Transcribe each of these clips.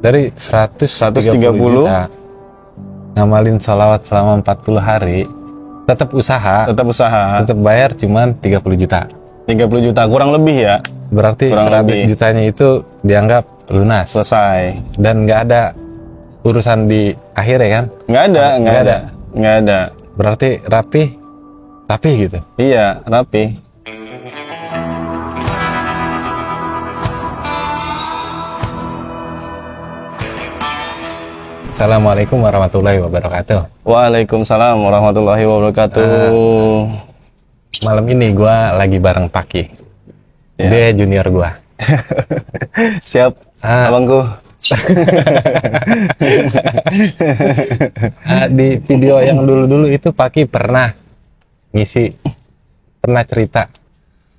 Dari 130 juta ngamalin sholawat selama 40 hari, tetap usaha, tetap bayar cuman 30 juta. 30 juta kurang lebih ya. Berarti kurang 100 lebih. Jutanya itu dianggap lunas, selesai, dan nggak ada urusan di akhir ya kan? Nggak ada. Berarti rapi gitu. Iya, rapi. Assalamualaikum warahmatullahi wabarakatuh. Waalaikumsalam warahmatullahi wabarakatuh. Malam ini gue lagi bareng Paki. Ya. Dia junior gue. Siap, abangku. Di video yang dulu-dulu itu Paki pernah cerita.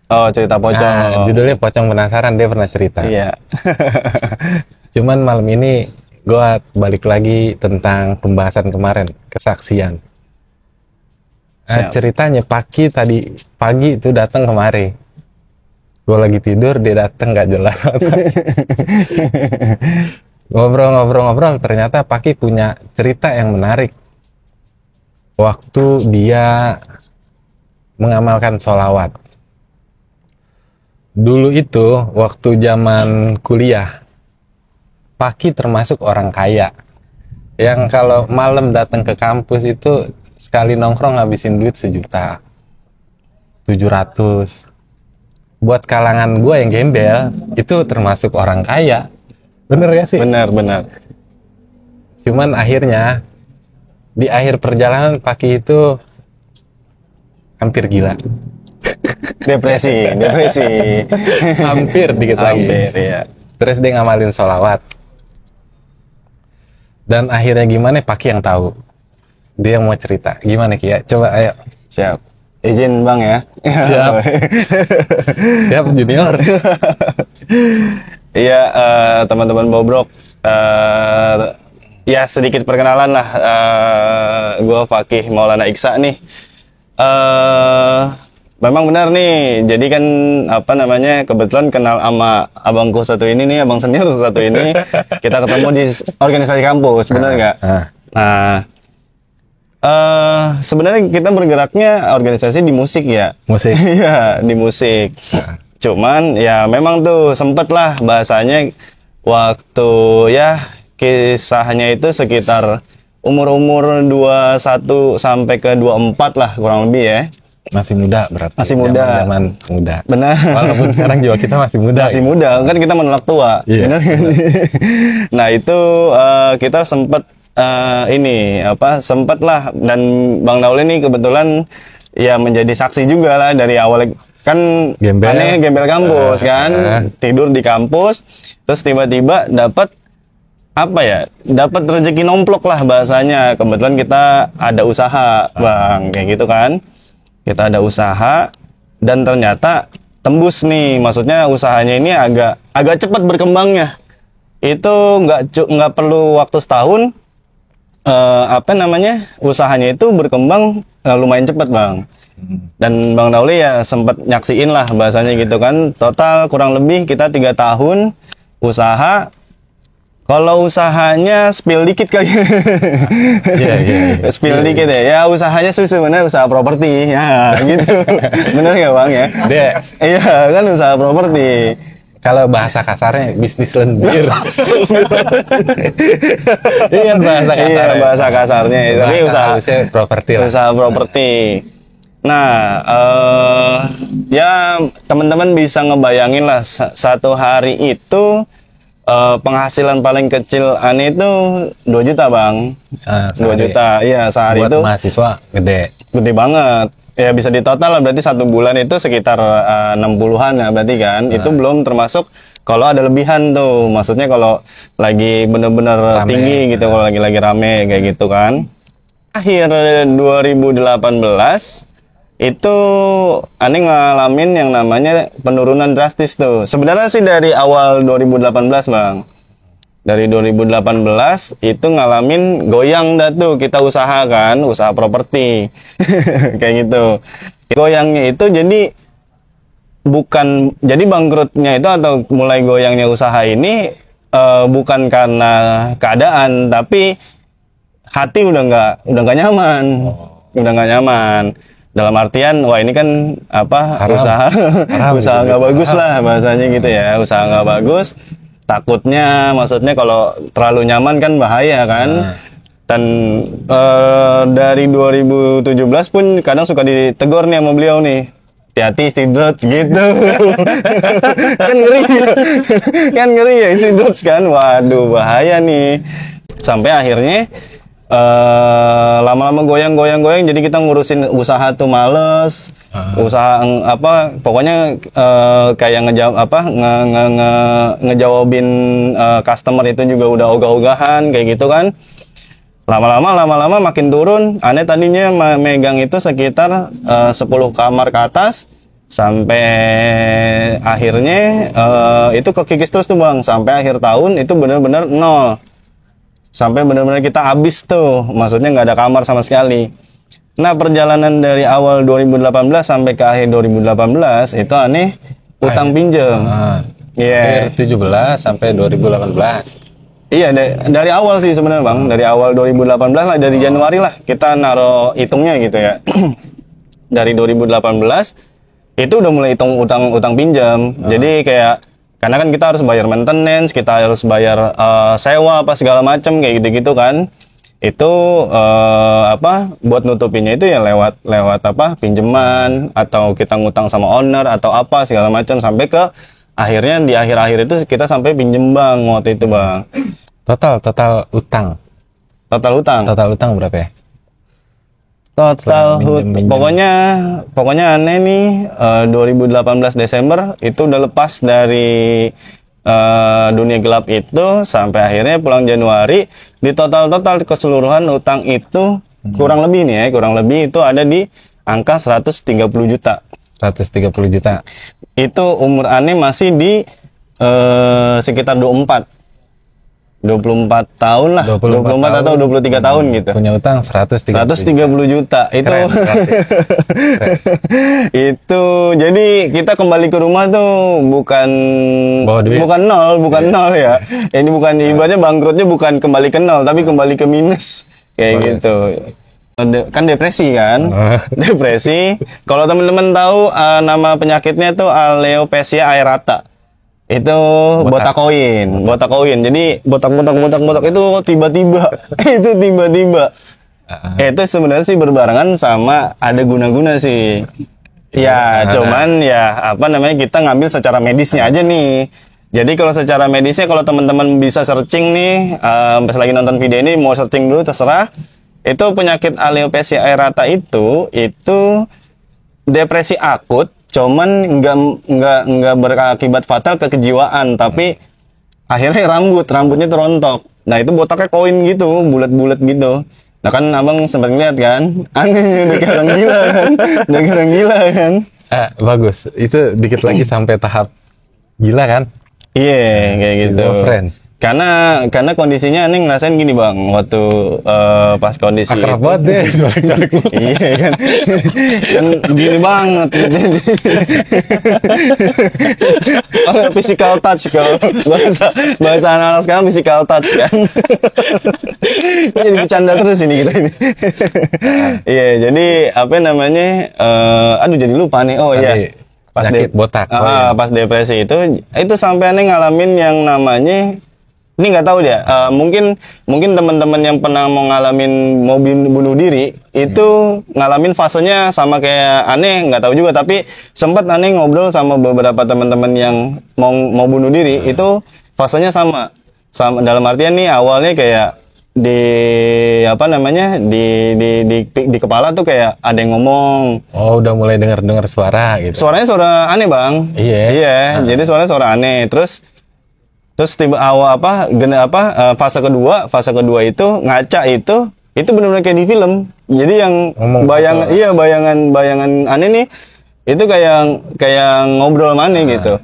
Oh, cerita pocong. Judulnya Pocong Penasaran, dia pernah cerita. Iya. Cuman malam ini gue balik lagi tentang pembahasan kemarin, kesaksian. Ceritanya Paki tadi pagi itu datang kemari. Gue lagi tidur, dia datang nggak jelas. Ngobrol-ngobrol, ternyata Paki punya cerita yang menarik. Waktu dia mengamalkan sholawat. Dulu itu, waktu zaman kuliah, Paki termasuk orang kaya yang kalau malam datang ke kampus itu sekali nongkrong ngabisin duit 1.700.000. Buat kalangan gue yang gembel itu termasuk orang kaya. Bener gak sih? Bener. Cuman akhirnya di akhir perjalanan Paki itu hampir gila. Depresi. Hampir dikit lagi. Iya. Terus dia ngamalin sholawat. Dan akhirnya gimana Paki yang tahu. Dia yang mau cerita. Gimana Ki ya? Coba ayo. Siap. Izin Bang ya. Siap. Siap junior. Iya, teman-teman Bobrok. Ya sedikit perkenalan lah. Gue Fakih Maulana Iksa nih. Memang benar nih, jadi kan kebetulan kenal sama abangku satu ini nih, abang senior satu ini, kita ketemu di organisasi kampus, benar nggak? Nah, sebenarnya kita bergeraknya organisasi di musik ya. Musik? Iya, di musik. Cuman ya memang tuh sempet lah bahasanya waktu ya kisahnya itu sekitar umur 21 sampai ke 24 lah kurang lebih ya. Masih muda berarti. Masih muda. Zaman muda. Benar. Walaupun sekarang juga kita masih muda. Masih muda, kan kita menolak tua. Iya. Benar. Nah, itu kita sempat sempat lah, dan Bang Daul ini kebetulan ya menjadi saksi juga lah dari awal kan gembel kampus kan. Tidur di kampus, terus tiba-tiba dapat rezeki nomplok lah bahasanya. Kebetulan kita ada usaha, Bang, kayak gitu kan. Kita ada usaha dan ternyata tembus nih, maksudnya usahanya ini agak cepat berkembangnya. Itu nggak perlu waktu setahun, usahanya itu berkembang lumayan cepat, Bang. Dan Bang Dauli ya sempat nyaksiin lah bahasanya gitu kan. Total kurang lebih kita 3 tahun usaha. Kalau usahanya spill dikit kali. Spill dikit ya. Ya usahanya sebenarnya usaha properti ya gitu. Bener nggak Bang ya? Iya kan usaha properti. Kalau bahasa kasarnya bisnis lendir. Iya bahasa kasarnya. Iya bahasa kasarnya. Tapi usaha properti lah. Usaha properti. Nah, ya teman-teman bisa ngebayangin lah satu hari itu penghasilan paling kecil aneh itu 2 juta Bang. 2 juta, iya sehari. Buat itu mahasiswa gede banget ya, bisa ditotal lah berarti 1 bulan itu sekitar 60-an ya berarti kan. Itu belum termasuk kalau ada lebihan tuh, maksudnya kalau lagi bener-bener tinggi gitu, kalau lagi rame kayak gitu kan. Akhir 2018 itu aneh ngalamin yang namanya penurunan drastis tuh. Sebenarnya sih dari awal 2018 Bang. Dari 2018 itu ngalamin goyang dah tuh, kita usahakan, usaha properti. Kayak gitu. Goyangnya itu jadi bangkrutnya itu atau mulai goyangnya usaha ini bukan karena keadaan, tapi hati udah nggak nyaman, udah nggak nyaman. Dalam artian, wah ini kan apa Haram. usaha Gitu. nggak bagus lah bahasanya gitu ya, usaha nggak bagus. Takutnya, maksudnya kalau terlalu nyaman kan bahaya kan. Dan dari 2017 pun kadang suka ditegur nih sama beliau nih. Hati-hati istri drugs gitu. Kan ngeri ya. Kan ngeri ya istri drugs kan. Waduh bahaya nih. Sampai akhirnya lama-lama goyang jadi kita ngurusin usaha tuh males. Usaha apa pokoknya kayak ngejawabin customer itu juga udah ogah-ogahan kayak gitu kan. Lama-lama makin turun. Aneh tadinya megang itu sekitar 10 kamar ke atas sampai akhirnya itu kekikis terus tuh Bang, sampai akhir tahun itu benar-benar nol. Sampai benar-benar kita habis tuh, maksudnya nggak ada kamar sama sekali. Nah perjalanan dari awal 2018 sampai ke akhir 2018 itu aneh utang pinjam. Akhir 17 sampai 2018. Iya, dari awal sih sebenarnya Bang, dari awal 2018 lah, dari Januari lah kita naro hitungnya gitu ya. Dari 2018 itu udah mulai hitung utang pinjam. Jadi kayak karena kan kita harus bayar maintenance, kita harus bayar sewa apa segala macam kayak gitu-gitu kan. Itu apa buat nutupinnya itu ya lewat apa pinjaman atau kita ngutang sama owner atau apa segala macam sampai ke akhirnya di akhir-akhir itu kita sampai pinjem Bang waktu itu Bang. Total utang. Total utang Berapa ya? Total Minjem. pokoknya aneh nih 2018 Desember itu udah lepas dari dunia gelap itu sampai akhirnya pulang Januari di total keseluruhan utang itu kurang lebih itu ada di angka 130 juta. 130 juta. Itu umur aneh masih di sekitar 24 tahun lah, 24 atau 23 tahun gitu. Punya utang 130 juta. Itu Keren. itu jadi kita kembali ke rumah tuh bukan nol ya. Ini bukan ibaratnya bangkrutnya bukan kembali ke nol tapi kembali ke minus kayak gitu. Kan depresi kan? Depresi. Kalau teman-teman tahu nama penyakitnya tuh alopecia areata. Itu botak koin. Jadi botak itu tiba-tiba itu sebenarnya sih berbarengan sama ada guna-guna sih. Ya, cuman ya apa namanya kita ngambil secara medisnya aja nih. Jadi kalau secara medisnya kalau teman-teman bisa searching nih pas lagi nonton video ini mau searching dulu terserah. Itu penyakit alopecia areata itu depresi akut. Cuman nggak berakibat fatal ke kejiwaan, tapi akhirnya rambutnya terontok. Nah itu botaknya koin gitu, bulat-bulat gitu. Nah kan abang sempat ngeliat kan, aneh udah kayak orang gila kan. Bagus, itu dikit lagi sampai tahap gila kan? Iya kayak gitu. Friend. Karena kondisinya aneh ngerasain gini bang, waktu pas kondisi akrab banget deh. Iya kan gini banget physical touch kalau bahasa anak sekarang physical touch kan. Jadi bercanda terus ini kita ini. Iya jadi apa namanya aduh jadi lupa nih. Oh iya pas botak pas depresi itu sampai aneh ngalamin yang namanya ini nggak tahu dia, mungkin teman-teman yang pernah mau bunuh diri itu ngalamin fasenya sama kayak aneh, nggak tahu juga, tapi sempat aneh ngobrol sama beberapa teman-teman yang mau bunuh diri itu fasenya sama dalam artian nih awalnya kayak di apa namanya di kepala tuh kayak ada yang ngomong. Oh udah mulai dengar suara gitu. Suaranya suara aneh bang. Iya. Jadi suaranya suara aneh Terus tiba fase kedua itu ngaca itu benar-benar kayak di film. Jadi yang bayangan aneh nih itu kayak ngobrol sama aneh gitu.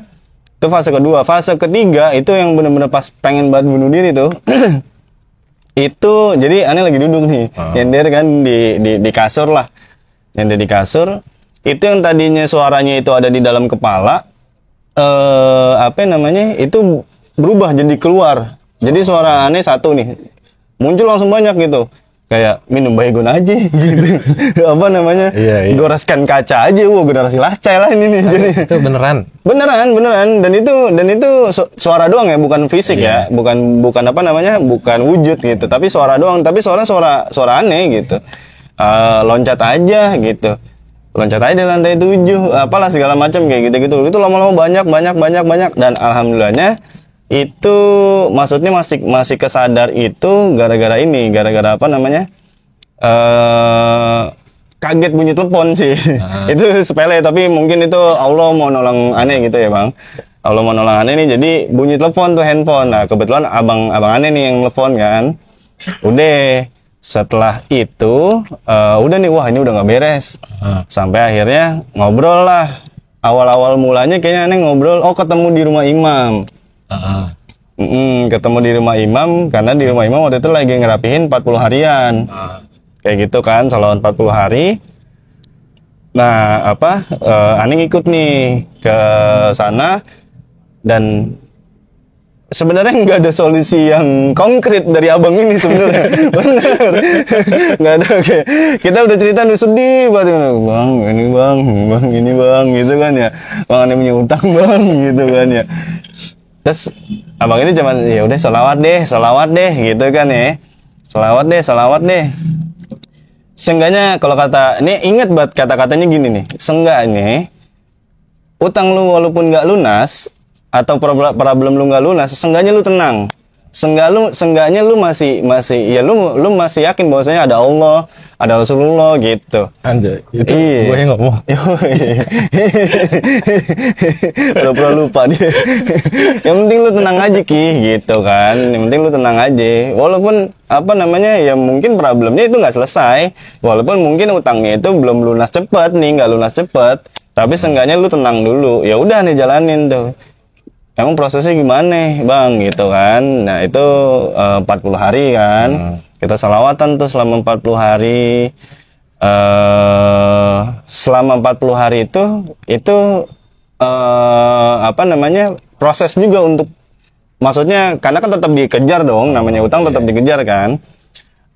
Itu fase kedua. Fase ketiga itu yang benar-benar pas pengen banget bunuh diri tuh. Itu jadi aneh lagi duduk nih, nyender kan di kasur lah. Nyender di kasur. Itu yang tadinya suaranya itu ada di dalam kepala apa namanya? Itu berubah jadi keluar. Jadi suara aneh satu nih muncul langsung banyak gitu. Kayak minum baygon aja gitu. Apa namanya? Iya. Goreskan kaca aja. Generasi lacai lah ini nih. Jadi Itu beneran. beneran dan itu suara doang ya, bukan fisik ya. Bukan apa namanya? Bukan wujud gitu, tapi suara doang, tapi suara aneh gitu. Loncat aja gitu. Loncat aja di lantai 7, apalah segala macam kayak gitu-gitu. Itu lama-lama banyak dan alhamdulillahnya itu maksudnya masih kesadar itu gara-gara apa namanya? Kaget bunyi telepon sih. Itu sepele tapi mungkin itu Allah mau nolong aneh gitu ya, Bang. Allah mau nolong aneh nih, jadi bunyi telepon tuh handphone. Nah, kebetulan abang aneh nih yang telepon kan. Udah setelah itu udah nih, wah ini udah nggak beres. Sampai akhirnya ngobrol lah. Awal-awal mulanya kayaknya aneh ngobrol, ketemu di rumah imam. Ketemu di rumah imam karena di rumah imam waktu itu lagi ngerapihin 40 harian. Kayak gitu kan, salawat 40 hari. Nah, aneh ngikut nih ke sana dan sebenarnya nggak ada solusi yang konkret dari abang ini sebenarnya. Bener. Nggak ada. Kayak kita udah cerita udah sedih banget. Bang, ini bang, ini bang, gitu kan ya. Bang aneh punya utang bang, gitu kan ya. Terus abang ini cuman ya udah selawat deh gitu kan ya. Selawat deh. Seenggaknya kalau kata ini ingat banget kata-katanya gini nih. Seenggaknya utang lu walaupun nggak lunas atau problem lu nggak lunas, seenggaknya lu tenang. Seenggaknya lu masih ya lu masih yakin bahwasanya ada Allah, ada Rasulullah gitu. Anjay, itu gue yang ngomong. Udah lupa dia. Yang penting lu tenang aja Ki, gitu kan. Yang penting lu tenang aja. Walaupun apa namanya ya mungkin problemnya itu nggak selesai. Walaupun mungkin utangnya itu belum lunas cepet nih, nggak lunas cepet. Tapi seenggaknya lu tenang dulu. Ya udah nih jalanin tuh. Emang prosesnya gimana bang gitu kan. Nah itu 40 hari kan. Kita salawatan tuh selama 40 hari. Selama 40 hari itu apa namanya proses juga untuk, maksudnya karena kan tetap dikejar dong, namanya utang tetap dikejar kan.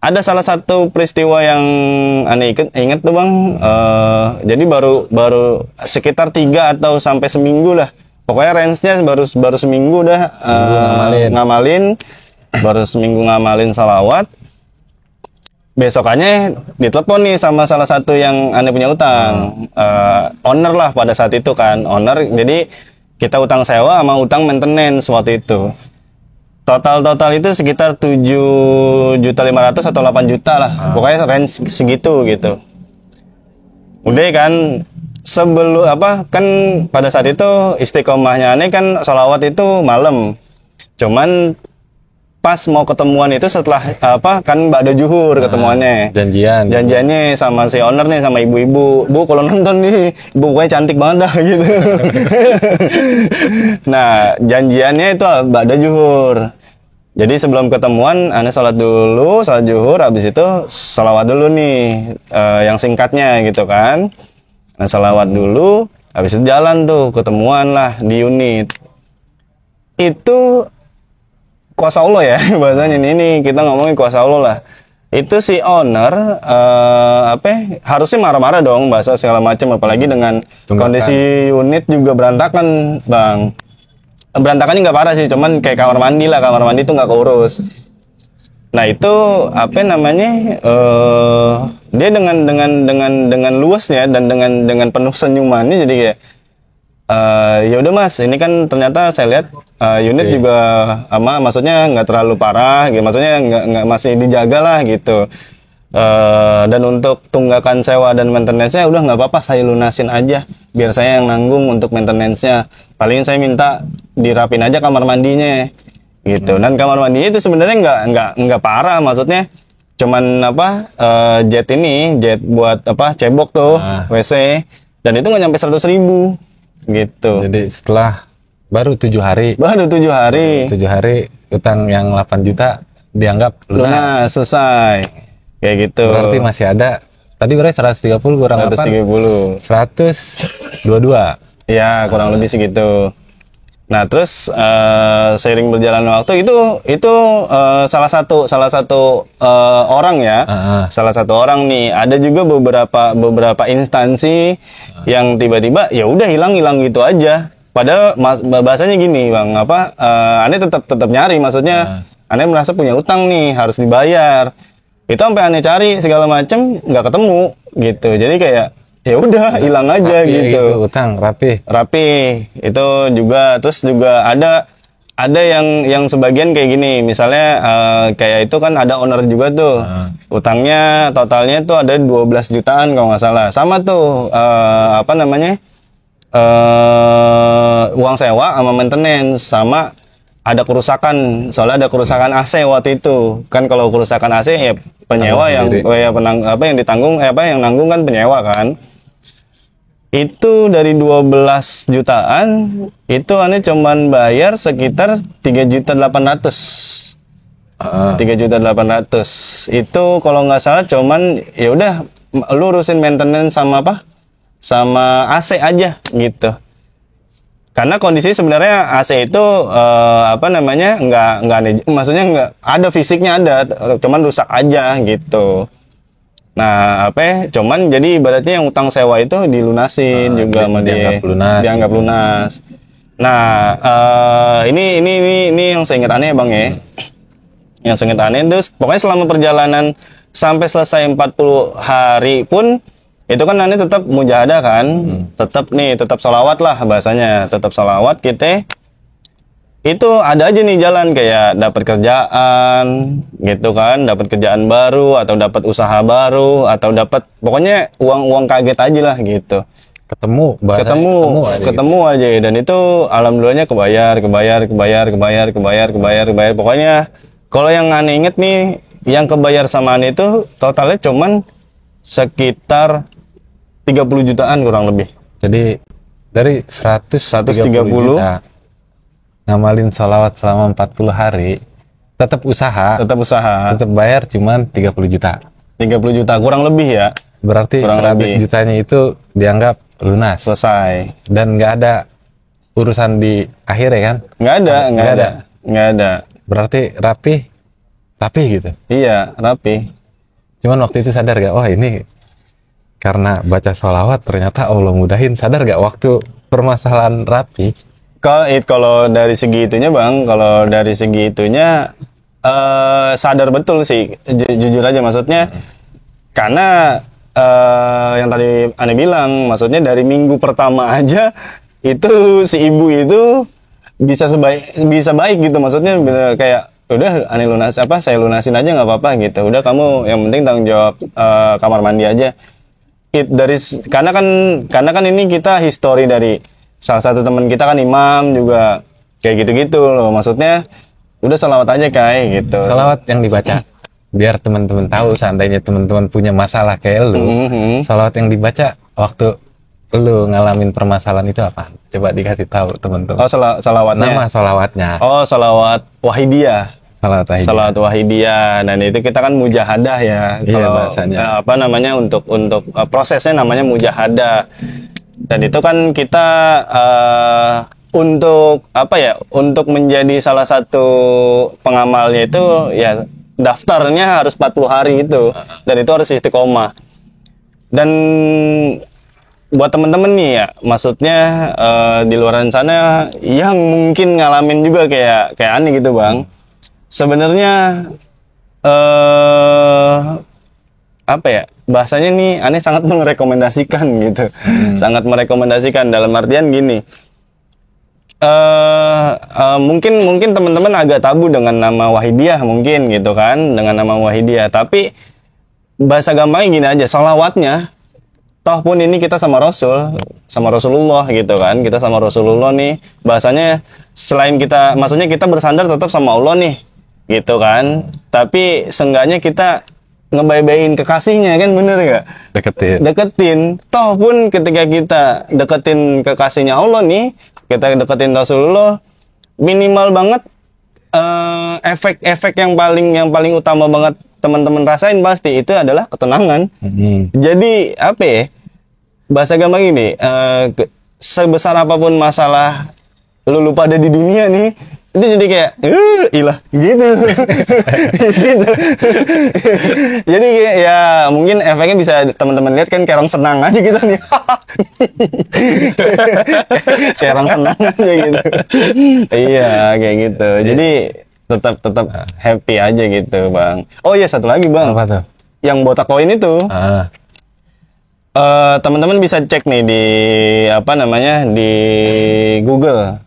Ada salah satu peristiwa yang aneh inget tuh bang. Jadi baru sekitar 3 atau sampai seminggu lah. Pokoknya range-nya baru seminggu dah ngamalin. Baru seminggu ngamalin salawat. Besokannya ditelepon nih sama salah satu yang aneh punya utang. Owner lah pada saat itu kan. Owner, jadi kita utang sewa sama utang maintenance waktu itu. Total itu sekitar 7.500.000 atau 8 juta lah. Pokoknya range segitu gitu. Udah kan, sebelum kan pada saat itu istiqomahnya aneh kan salawat itu malam. Cuman pas mau ketemuan itu setelah kan ba'da zuhur ketemuannya. Janjiannya sama si owner nih, sama ibu-ibu. Bu kalau nonton nih, ibu pokoknya cantik banget dah gitu. Nah, janjiannya itu ba'da zuhur. Jadi sebelum ketemuan aneh salat zuhur, habis itu salawat dulu nih, yang singkatnya gitu kan. Nah, salawat dulu, habis itu jalan tuh, ketemuan lah di unit. Itu kuasa Allah ya, bahasanya ini kita ngomongin kuasa Allah lah. Itu si owner, harusnya marah-marah dong, bahasa segala macam, apalagi dengan kondisi unit juga berantakan, bang. Berantakannya nggak parah sih, cuman kayak kamar mandi itu nggak keurus. Nah itu dia dengan luasnya dan dengan penuh senyumannya, jadi kayak ya udah mas, ini kan ternyata saya lihat unit juga maksudnya nggak terlalu parah gitu, maksudnya nggak masih dijaga lah gitu. Dan untuk tunggakan sewa dan maintenance-nya udah nggak apa-apa, saya lunasin aja biar saya yang nanggung untuk maintenance-nya. Paling saya minta dirapin aja kamar mandinya gitu. Dan kamar mandinya itu sebenarnya nggak parah, maksudnya cuman jet buat cebok tuh, WC, dan itu nggak nyampe 100.000 gitu. Jadi setelah baru 7 hari utang yang 8 juta dianggap lunas, selesai kayak gitu. Berarti masih ada, tadi berarti 130 kurang 130 122 ya, kurang lebih segitu. Nah, terus seiring berjalannya waktu itu salah satu orang ya. Salah satu orang nih. Ada juga beberapa instansi yang tiba-tiba ya udah hilang gitu aja. Padahal bahasanya gini, Bang, Ane tetap nyari, maksudnya Ane merasa punya utang nih, harus dibayar. Itu sampai Ane cari segala macam nggak ketemu gitu. Jadi kayak ya udah hilang aja gitu. Utang rapi itu juga. Terus juga ada yang sebagian kayak gini, misalnya kayak itu kan ada owner juga tuh, utangnya totalnya tuh ada 12 jutaan kalau nggak salah, sama tuh uang sewa sama maintenance, sama ada kerusakan, soalnya ada kerusakan AC waktu itu kan. Kalau kerusakan AC ya penyewa yang yang nanggung kan penyewa kan. Itu dari 12 jutaan itu Ane cuman bayar sekitar 3.800.000. 3.800.000 itu kalau nggak salah, cuman ya udah lu urusin maintenance sama sama AC aja gitu. Karena kondisi sebenarnya AC itu maksudnya nggak ada fisiknya, ada, cuman rusak aja gitu. Nah, cuman jadi ibaratnya yang utang sewa itu dilunasin juga sama dia. Dianggap lunas. Nah, ini yang saya ingat aneh, Bang ya. Yang saya ingat aneh terus pokoknya selama perjalanan sampai selesai 40 hari pun itu kan aneh tetap mujahadah kan. Tetap sholawat lah bahasanya. Tetap sholawat kita. Itu ada aja nih jalan kayak dapat kerjaan gitu kan, dapat kerjaan baru atau dapat usaha baru atau dapat pokoknya uang kaget aja lah gitu. Ketemu aja dan itu alhamdulillahnya kebayar. Pokoknya kalau yang Ane inget nih, yang kebayar sama Ane itu totalnya cuman sekitar 30 jutaan kurang lebih. Jadi dari 130 juta ngamalin sholawat selama 40 hari, tetap usaha, tetap bayar cuman 30 juta kurang lebih ya. Berarti kurang 100 lebih. Jutanya itu dianggap lunas, selesai, dan nggak ada urusan di akhirnya kan? Nggak ada. Berarti rapi gitu. Iya, rapi. Cuman waktu itu sadar gak, ini karena baca sholawat ternyata Allah mudahin. Sadar gak waktu permasalahan rapi? Kalau dari segi itunya, Bang, sadar betul sih, jujur aja, maksudnya karena yang tadi Ane bilang, maksudnya dari minggu pertama aja itu si ibu itu bisa baik gitu, maksudnya kayak udah Ane saya lunasin aja nggak apa-apa gitu, udah kamu yang penting tanggung jawab kamar mandi aja. Karena kan ini kita histori dari salah satu teman kita kan imam juga kayak gitu-gitu loh, maksudnya udah sholawat aja kayak gitu. Sholawat yang dibaca biar teman-teman tahu, seandainya teman-teman punya masalah kayak lu, sholawat yang dibaca waktu lu ngalamin permasalahan itu apa? Coba dikasih tahu teman-teman. Sholawatnya. Nama sholawatnya. Sholawat Wahidiyah. Sholawat Wahidiyah. Dan itu kita kan mujahadah ya. Iya, bahasanya. Untuk prosesnya namanya mujahadah. Dan itu kan kita untuk menjadi salah satu pengamalnya itu ya daftarnya harus 40 hari itu, dan itu harus istiqomah. Dan buat temen-temen nih ya, maksudnya di luar sana yang mungkin ngalamin juga kayak Ani gitu, Bang. Sebenarnya bahasanya nih Ane sangat merekomendasikan gitu. Sangat merekomendasikan dalam artian gini. Mungkin teman-teman agak tabu dengan nama Wahidiyah mungkin gitu kan, dengan nama Wahidiyah. Tapi bahasa gampangnya gini aja, sholawatnya toh pun ini kita sama Rasulullah gitu kan. Kita sama Rasulullah nih, bahasanya selain kita, maksudnya kita bersandar tetap sama Allah nih gitu kan. Tapi seenggaknya kita ngebaik-baikin kekasihnya kan, bener gak? Deketin. Toh pun ketika kita deketin kekasihnya Allah nih, kita deketin Rasulullah, minimal banget efek-efek yang paling utama banget teman-teman rasain pasti itu adalah ketenangan. Jadi bahasa gampang ini, sebesar apapun masalah lu lupa ada di dunia nih, itu jadi kayak ilah gitu. Gitu. Jadi ya mungkin efeknya bisa teman-teman lihat kan kayak orang senang aja gitu nih. Kayak orang senang aja gitu. Iya kayak gitu. Jadi tetap happy aja gitu Bang. Oh iya satu lagi Bang. Apa tuh? Yang botak koin itu. Teman-teman bisa cek nih di apa namanya di Google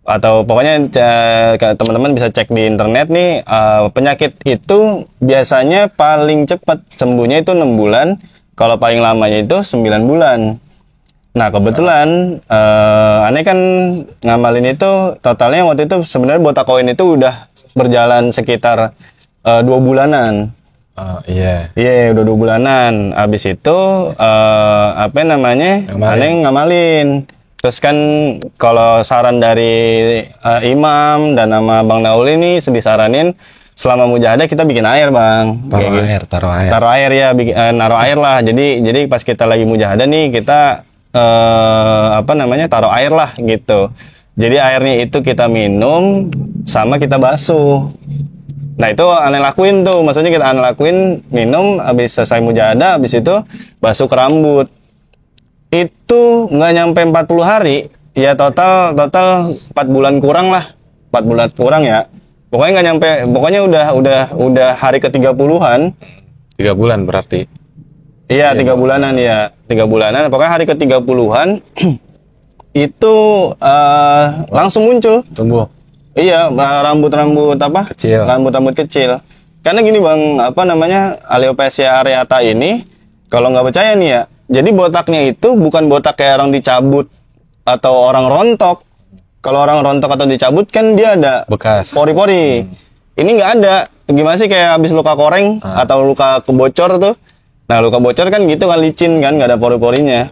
atau pokoknya teman-teman bisa cek di internet nih, penyakit itu biasanya paling cepat sembuhnya itu 6 bulan, kalau paling lamanya itu 9 bulan. Nah kebetulan aneh kan ngamalin itu totalnya waktu itu sebenarnya botak koin itu udah berjalan sekitar 2 bulanan. Iya. Iya, udah 2 bulanan. Abis itu apa namanya? Aneh ngamalin. Terus kan kalau saran dari imam dan nama Bang Naul ini disaranin selama mujahadah kita bikin air, Bang. Taruh air. Taruh air ya, naruh air lah. Jadi pas kita lagi mujahadah nih kita apa namanya? Taruh air lah gitu. Jadi airnya itu kita minum sama kita basuh. Nah itu aneh lakuin tuh, maksudnya kita aneh lakuin minum, habis selesai mujahadah, habis itu basuh ke rambut. Itu nggak nyampe 40 hari, ya total 4 bulan kurang lah, 4 bulan kurang ya. Pokoknya nggak nyampe, pokoknya udah hari ke-30-an. 3 bulan berarti. Iya 3 bulanan ya, 3 bulanan. Pokoknya hari ke-30-an itu langsung muncul. Tumbuh. Iya, rambut-rambut apa? Kecil. Rambut-rambut kecil. Karena gini Bang, apa namanya, alopecia areata ini, kalau nggak percaya nih ya, jadi botaknya itu bukan botak kayak orang dicabut atau orang rontok. Kalau orang rontok atau dicabut kan dia ada Bekas. pori-pori. Ini nggak ada. Gimana sih kayak habis luka koreng atau luka kebocor tuh? Nah luka bocor kan gitu kan licin kan, nggak ada pori-porinya.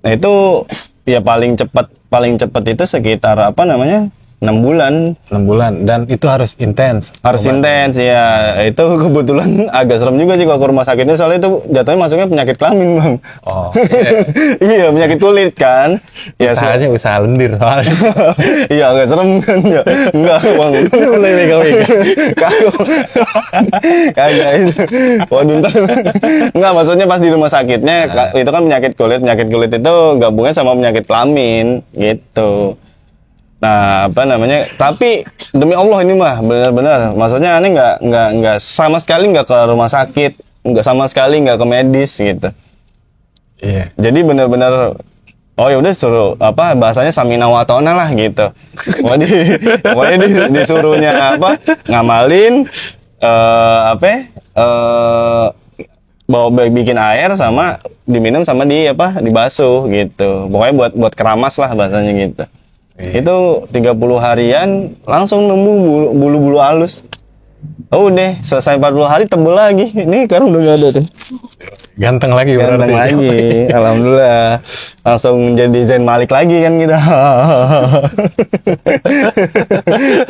Nah itu ya paling cepat itu sekitar apa namanya? 6 bulan. 6 bulan dan itu harus intens. Harus intens ya. Itu kebetulan agak serem juga sih kalau ke rumah sakitnya, soalnya itu jatuhnya masuknya penyakit kelamin, Bang. Oh. Iya, penyakit kulit kan. Ya Usahanya usaha lendir soalnya. Iya, agak serem kan ya. Enggak, Bang. Mulai megang-megang. Kagak itu. Waduh, ntar. Enggak, maksudnya pas di rumah sakitnya itu kan penyakit kulit. Penyakit kulit itu gabungnya sama penyakit kelamin gitu. Nah, apa namanya? Tapi demi Allah ini mah benar-benar. Maksudnya aneh nggak sama sekali nggak ke rumah sakit, nggak sama sekali nggak ke medis gitu. Iya. Jadi benar-benar oh ya udah suruh apa bahasanya samina wa ta'na lah gitu. Pokoknya disuruhnya apa? Ngamalin bawa bikin air sama diminum sama dibasuh gitu. Pokoknya buat keramas lah bahasanya gitu. Itu 30 harian langsung nemu bulu-bulu halus. Oh deh, selesai 40 hari tebel lagi. Ini sekarang udah gak ada deh. Ganteng lagi Ganteng berarti. lagi. Alhamdulillah. Langsung jadi Zain Malik lagi kan kita.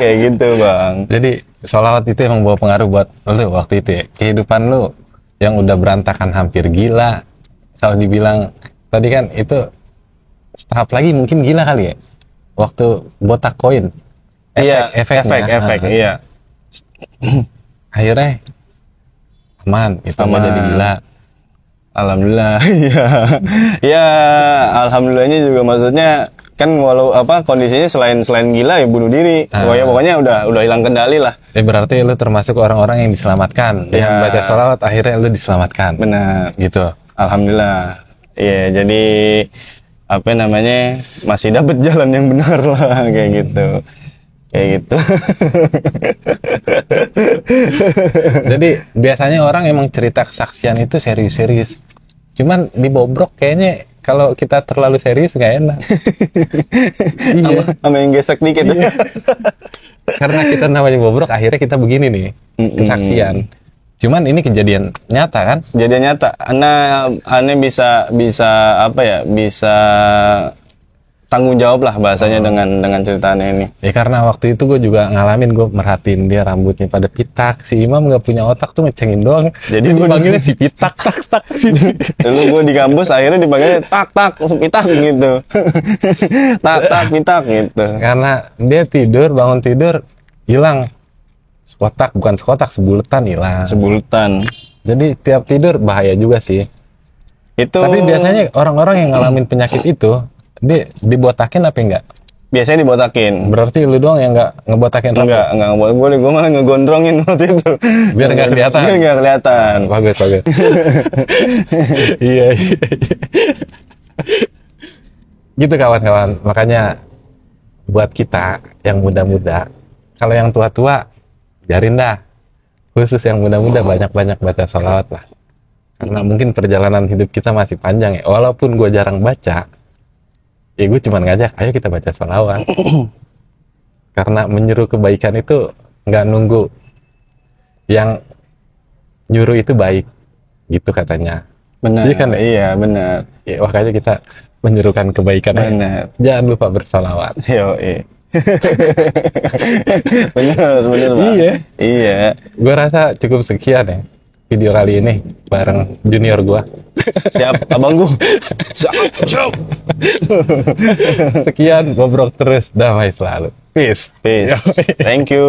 Kayak gitu, Bang. Jadi sholawat itu emang bawa pengaruh buat lu waktu itu ya. Kehidupan lu yang udah berantakan hampir gila. Kalau dibilang tadi kan itu tahap lagi mungkin gila kali ya. Waktu botak koin. Efek, iya. Akhirnya aman, itu nggak jadi gila. Alhamdulillah. Iya. Ya, alhamdulillahnya juga maksudnya kan walau apa kondisinya selain gila ya bunuh diri. Pokoknya udah hilang kendali lah. Berarti lu termasuk orang-orang yang diselamatkan. Dengan baca sholawat akhirnya lu diselamatkan. Benar. Gitu. Alhamdulillah. Iya, jadi apa namanya masih dapat jalan yang benar lah kayak gitu. Jadi biasanya orang emang cerita kesaksian itu serius-serius. Cuman di Bobrok kayaknya kalau kita terlalu serius nggak enak. Iya. Sama yang gesek dikit. Iya. Karena kita namanya Bobrok, akhirnya kita begini nih kesaksian. Cuman ini kejadian nyata kan? Kejadian nyata. Aneh bisa apa ya? Bisa tanggung jawab lah bahasanya dengan ceritanya ini. Ya karena waktu itu gue juga ngalamin, gue merhatiin dia rambutnya pada pitak. Si Imam nggak punya otak tuh ngecengin doang. Jadi gue gua panggilnya si pitak tak tak sini. Dulu gue di kampus akhirnya dipanggilnya tak pitak gitu. tak pitak gitu. Karena dia tidur, bangun tidur hilang sekotak, bukan sekotak, sebuletan hilang. Sebulutan. Jadi tiap tidur bahaya juga sih. Itu Tapi biasanya orang-orang yang ngalamin penyakit itu dia dibotakin apa enggak? biasanya dibotakin. Berarti lu doang yang nggak ngebotakin rambut? Enggak boleh. Gue malah ngegondrongin waktu itu. Biar nggak kelihatan. Biar nggak kelihatan. Bagus. Iya. Gitu kawan-kawan. Makanya buat kita yang muda-muda, kalau yang tua-tua biarin dah. Khusus yang muda-muda banyak-banyak baca sholawat lah. Karena mungkin perjalanan hidup kita masih panjang ya. Walaupun gue jarang baca, ya gue cuma ngajak, ayo kita baca sholawat. Karena menyuruh kebaikan itu nggak nunggu yang nyuruh itu baik, gitu katanya. Benar. Iya kan? Iya benar. Ya, makanya kita menyerukan kebaikan. Benar. Jangan lupa bersalawat. Yo, benar Bang. Iya. Gue rasa cukup sekian ya video kali ini bareng junior gue. Siap, abangku. Siap. Sekian, bobrok terus, damai selalu. Peace. Thank you.